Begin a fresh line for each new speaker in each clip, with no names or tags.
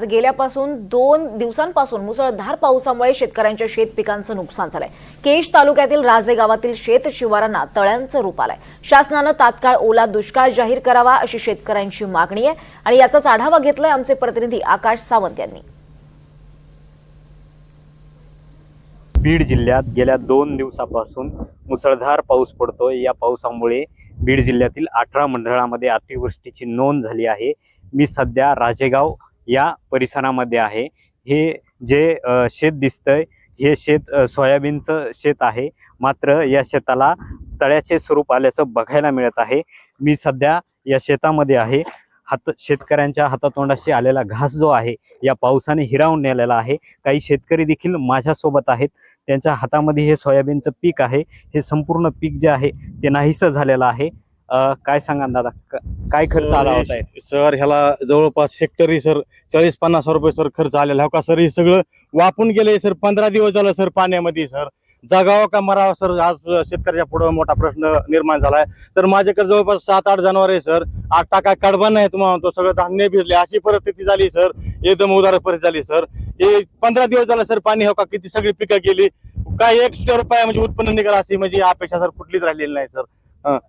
गेल्यापासून 2 दिवसांपासून मुसळधार पावसामुळे शेतकऱ्यांच्या शेत पिकांचं नुकसान झालंय। केश तालुक्यातील राजे गावातील शेत शिवारांना तळ्यांचं रूप आलंय। शासनानं तात्काळ ओला दुष्काळ जाहीर करावा अशी शेतकऱ्यांची मागणी आहे आणि याचाच आढावा घेतलाय आमचे प्रतिनिधी आकाश सावंत यांनी।
बीड जिल्ह्यात गेल्या 2 दिवसापासून मुसळधार पाऊस पडतोय। या पावसामुळे बीड जिल्ह्यातील 18 मंडळामध्ये अतिवृष्टीची नोंद झाली आहे। मी सध्या राजेगाव या परिसरामध्ये आहे। हे जे शेत दिसतंय हे शेत सोयाबीनचं शेत आहे, मात्र या शेताला तळ्याचे स्वरूप आल्याचं बघायला मिळत आहे। मी सध्या या शेतामध्ये आहे। शेतकऱ्यांच्या हातातोंडाशी आलेला घास जो आहे या पावसाने हिरावून नेलेला आहे। काही शेतकरी देखील माझ्यासोबत आहेत। त्यांच्या हातामध्ये हे सोयाबीनचं पीक आहे। हे संपूर्ण पीक जे आहे ते नाहीसं झालेलं आहे। काय सांगा दादा, काय खर्च आला होता
सर? ह्याला जवळपास हेक्टरी सर 40-50 रुपये सर खर्च आलेला हो का सर? हे सगळं वापून गेले सर। 15 दिवस झालं सर पाण्यामध्ये सर। जगावं का मरावं सर? आज शेतकऱ्याच्या पुढे मोठा प्रश्न निर्माण झालाय सर। माझ्याकडे जवळपास 7-8 जनावर आहे सर। 8 टाका कडबा नाही तुम्हाला म्हणतो, सगळं धान्य भिजले, अशी परिस्थिती झाली सर। एकदम उदार परिस्थिती झाली सर। हे 15 दिवस झालं सर पाणी हो का, किती सगळी पिकं गेली। काय 1 रुपया म्हणजे उत्पन्न निघालं अशी म्हणजे अपेक्षा सर कुठलीच राहिलेली नाही सर।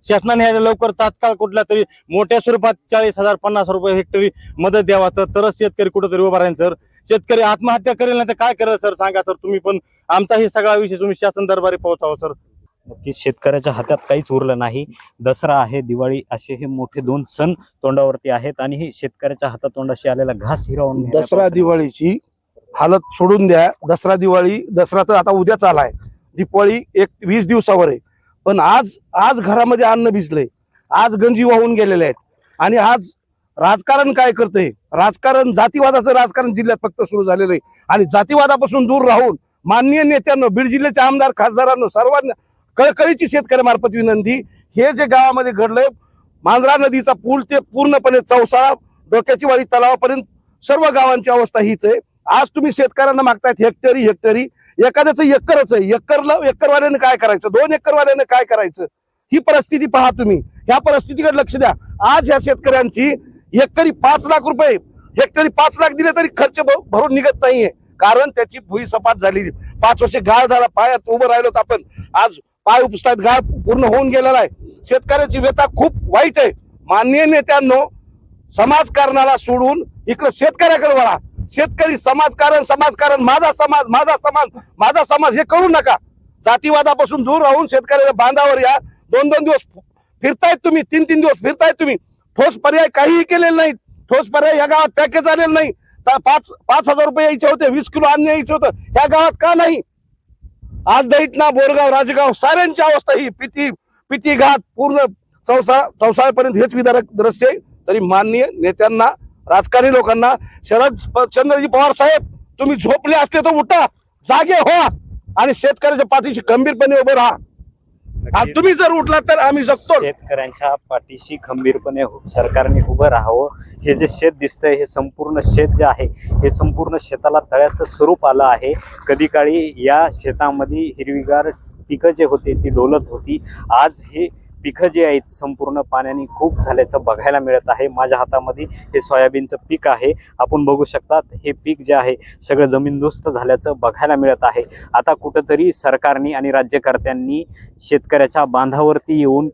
शासनाने ह्याला लवकर तात्काळ कुठल्या तरी मोठ्या स्वरूपात 40,000 50 रुपये हेक्टरी मदत द्यावा तरच शेतकरी कुठेतरी उभा राहील सर। शेतकरी आत्महत्या करेल नाही तर काय करेल सर? सांगा सर तुम्ही पण। आमचा हे सगळा विषय तुम्ही शासन दरबारी पोहोचावा सर।
नक्की शेतकऱ्याच्या हातात काहीच उरलं नाही। दसरा आहे, दिवाळी असे हे मोठे 2 सण तोंडावरती आहेत आणि हे शेतकऱ्याच्या हातातोंडाशी आलेला घास हिरावून
दसरा दिवाळीची हालत सोडून द्या। दसरा दिवाळी, दसरा तर आता उद्याच आलाय। दीपावली 20 दिवसावर आहे, पण आज घरामध्ये अन्न भिजलंय, आज गंजी वाहून गेलेले आहेत। आणि आज राजकारण काय करते? राजकारण, जातीवादाचं राजकारण जिल्ह्यात फक्त सुरू झालेलं आहे। आणि जातीवादापासून दूर राहून माननीय नेत्यांनो, बीड जिल्ह्याचे आमदार खासदारांनो, सर्वांना कळकळीची शेतकऱ्यामार्फत विनंती, हे जे गावामध्ये घडलंय, मांजरा नदीचा पूल ते पूर्णपणे चौसाळा डोक्याची वाडी तलावापर्यंत सर्व गावांची अवस्था हीच आहे। आज तुम्ही शेतकऱ्यांना मागतायत हेक्टरी। एखाद्याचं एकरच आहे, एकरवाल्याने काय करायचं? 2 एकरवाल्याने काय करायचं? ही परिस्थिती पहा तुम्ही। ह्या परिस्थितीकडे लक्ष द्या। आज ह्या शेतकऱ्यांची एकरी 5 लाख रुपये, हेक्टरी 5 लाख दिले तरी खर्च भरून निघत नाहीये, कारण त्याची भुई सपाट झाली। 5 वर्ष गाळ झाला, पायात उभं राहिलोत आपण, आज पाय उपसतात, गाळ पूर्ण होऊन गेलेला आहे। शेतकऱ्याची व्यथा खूप वाईट आहे। माननीय नेत्यांनो, समाजकारणाला सोडून इकडे शेतकऱ्याकडे वळा। शेतकरी समाजकारण, माझा समाज हे करू नका। जातीवादापासून दूर राहून शेतकऱ्याच्या बांधावर या। 2-2 दिवस फिरतायत तुम्ही, 3-3 दिवस फिरतायत तुम्ही। ठोस पर्याय काहीही केलेले नाहीत। ठोस पर्याय या गावात पॅकेज आलेलं नाही। 5,000 रुपये यायचे होते, 20 किलो अन्न यायचं होतं, या गावात का नाही? आज दैठणा, बोरगाव, राजेगाव साऱ्यांची अवस्था ही पिटी घाट पूर्ण चौसाळ्यापर्यंत हेच विदारक दृश्य आहे। तरी माननीय नेत्यांना, राजकारणी लोकांना, चंद्रजी पवार साहेब, तुम्ही झोपले असले तर उठा, जागे व्हा आणि शेतकऱ्याच्या पाठीशी खंबीरपणे उभे राहा। तुम्ही जर उठला तर आम्ही जगतो।
शेतकऱ्यांच्या पाठीशी खंबीरपणे सरकारने उभं राहावं। हे जे शेत दिसतंय, हे संपूर्ण शेत जे आहे, हे संपूर्ण शेताला तळ्याचं स्वरूप आलं आहे। कधी काळी या शेतामध्ये हिरवीगार पिकं जे होते ती डोलत होती। आज हे पिकं जे आहेत संपूर्ण पाण्याने खूप झाल्याचं बघायला मिळत आहे। माझ्या हातामध्ये हे सोयाबीनचं पीक आहे। आपण बघू शकतात, हे पीक जे आहे सगळं जमीनदोस्त झाल्याचं बघायला मिळत आहे। आता कुठंतरी सरकारने आणि राज्यकर्त्यांनी शेतकऱ्याच्या बांधावरती येऊन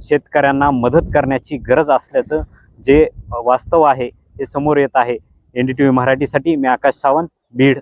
शेतकऱ्यांना मदत करण्याची गरज असल्याचं जे वास्तव आहे हे समोर येत आहे। NDTV मराठीसाठी मी आकाश सावंत, बीड।